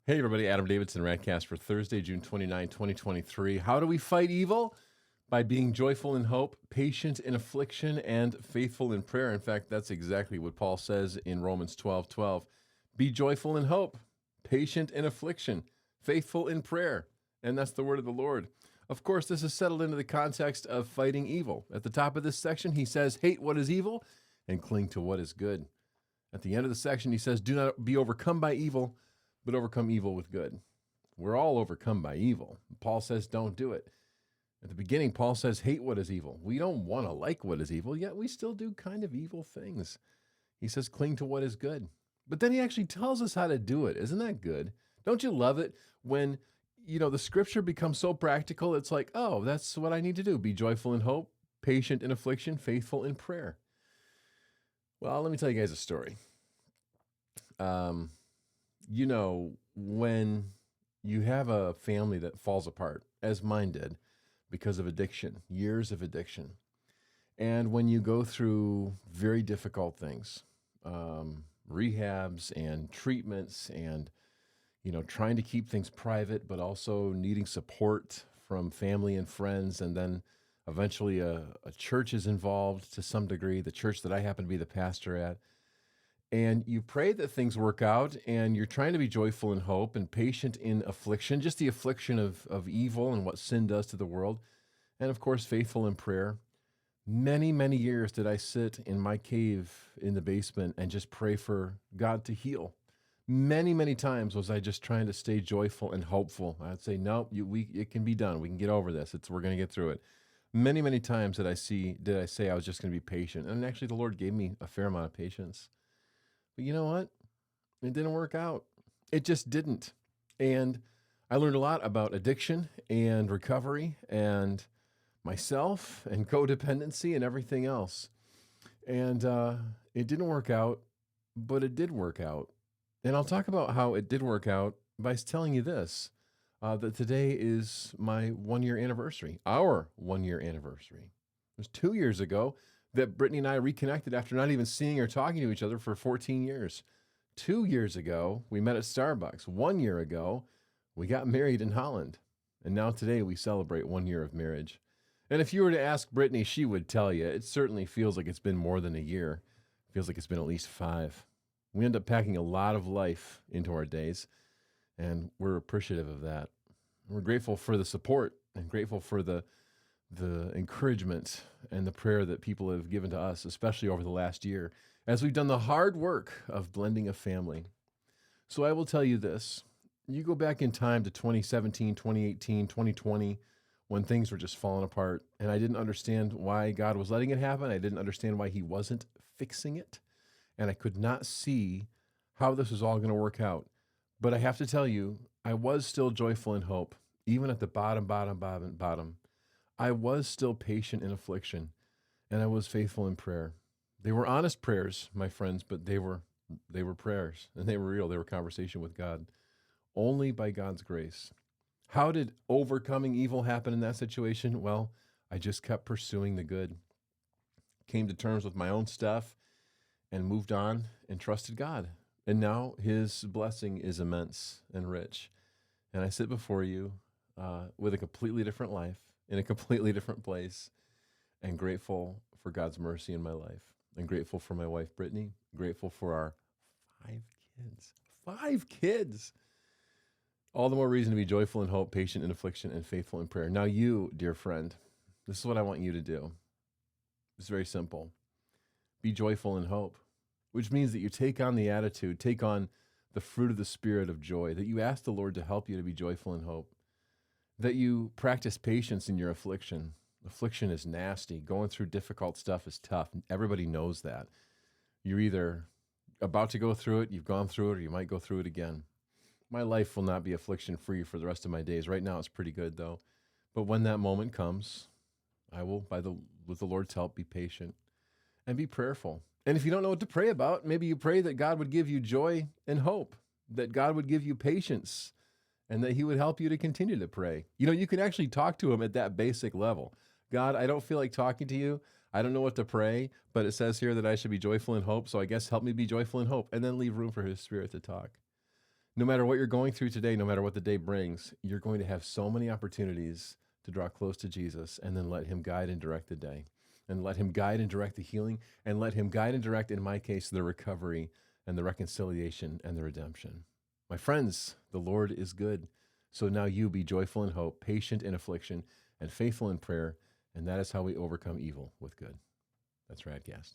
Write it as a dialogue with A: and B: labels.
A: Hey everybody, Adam Davidson, RadCast for Thursday, June 29, 2023. How do we fight evil? By being joyful in hope, patient in affliction, and faithful in prayer. In fact, that's exactly what Paul says in Romans 12:12. Be joyful in hope, patient in affliction, faithful in prayer. And that's the word of the Lord. Of course, this is settled into the context of fighting evil. At the top of this section, he says, hate what is evil and cling to what is good. At the end of the section, he says, do not be overcome by evil, but overcome evil with good. We're all overcome by evil. Paul says, don't do it. At the beginning, Paul says, hate what is evil. We don't want to like what is evil, yet we still do kind of evil things. He says, cling to what is good. But then he actually tells us how to do it. Isn't that good? Don't you love it when, the scripture becomes so practical? It's like, oh, that's what I need to do. Be joyful in hope, patient in affliction, faithful in prayer. Well, let me tell you guys a story. When you have a family that falls apart, as mine did, because of addiction, years of addiction, and when you go through very difficult things, rehabs and treatments and, trying to keep things private, but also needing support from family and friends, and then eventually a church is involved to some degree, the church that I happen to be the pastor at. And you pray that things work out, and you're trying to be joyful in hope and patient in affliction, just the affliction of evil and what sin does to the world. And of course, faithful in prayer. Many, many years did I sit in my cave in the basement and just pray for God to heal. Many, many times was I just trying to stay joyful and hopeful. I'd say, no, it can be done. We can get over this. We're going to get through it. Many, many times did I say I was just going to be patient. And actually, the Lord gave me a fair amount of patience. But you know what? It didn't work out. It just didn't. And I learned a lot about addiction and recovery and myself and codependency and everything else. And it didn't work out, but it did work out. And I'll talk about how it did work out by telling you this, that today is my 1-year anniversary, our 1-year anniversary. It was 2 years ago that Brittany and I reconnected after not even seeing or talking to each other for 14 years. 2 years ago, we met at Starbucks. 1 year ago, we got married in Holland. And now today, we celebrate 1 year of marriage. And if you were to ask Brittany, she would tell you, it certainly feels like it's been more than a year. It feels like it's been at least 5. We end up packing a lot of life into our days, and we're appreciative of that. We're grateful for the support and grateful for the encouragement and the prayer that people have given to us, especially over the last year, as we've done the hard work of blending a family. So I will tell you this. You go back in time to 2017, 2018, 2020, when things were just falling apart, and I didn't understand why God was letting it happen. I didn't understand why he wasn't fixing it, and I could not see how this was all going to work out. But I have to tell you, I was still joyful in hope, even at the bottom. I was still patient in affliction, and I was faithful in prayer. They were honest prayers, my friends, but they were prayers, and they were real. They were conversation with God, only by God's grace. How did overcoming evil happen in that situation? Well, I just kept pursuing the good, came to terms with my own stuff, and moved on and trusted God. And now his blessing is immense and rich. And I sit before you with a completely different life, in a completely different place, and grateful for God's mercy in my life. And grateful for my wife, Brittany. Grateful for our 5 kids. 5 kids! All the more reason to be joyful in hope, patient in affliction, and faithful in prayer. Now you, dear friend, this is what I want you to do. It's very simple. Be joyful in hope, which means that you take on the attitude, take on the fruit of the Spirit of joy, that you ask the Lord to help you to be joyful in hope, that you practice patience in your affliction. Affliction is nasty. Going through difficult stuff is tough. Everybody knows that. You're either about to go through it, you've gone through it, or you might go through it again. My life will not be affliction-free for the rest of my days. Right now, it's pretty good, though. But when that moment comes, I will, with the Lord's help, be patient and be prayerful. And if you don't know what to pray about, maybe you pray that God would give you joy and hope, that God would give you patience, and that he would help you to continue to pray. You can actually talk to him at that basic level. God, I don't feel like talking to you. I don't know what to pray, but it says here that I should be joyful in hope, so I guess help me be joyful in hope, and then leave room for his Spirit to talk. No matter what you're going through today, no matter what the day brings, you're going to have so many opportunities to draw close to Jesus and then let him guide and direct the day, and let him guide and direct the healing, and let him guide and direct, in my case, the recovery and the reconciliation and the redemption. My friends, the Lord is good. So now you be joyful in hope, patient in affliction, and faithful in prayer, and that is how we overcome evil with good. That's RadCast.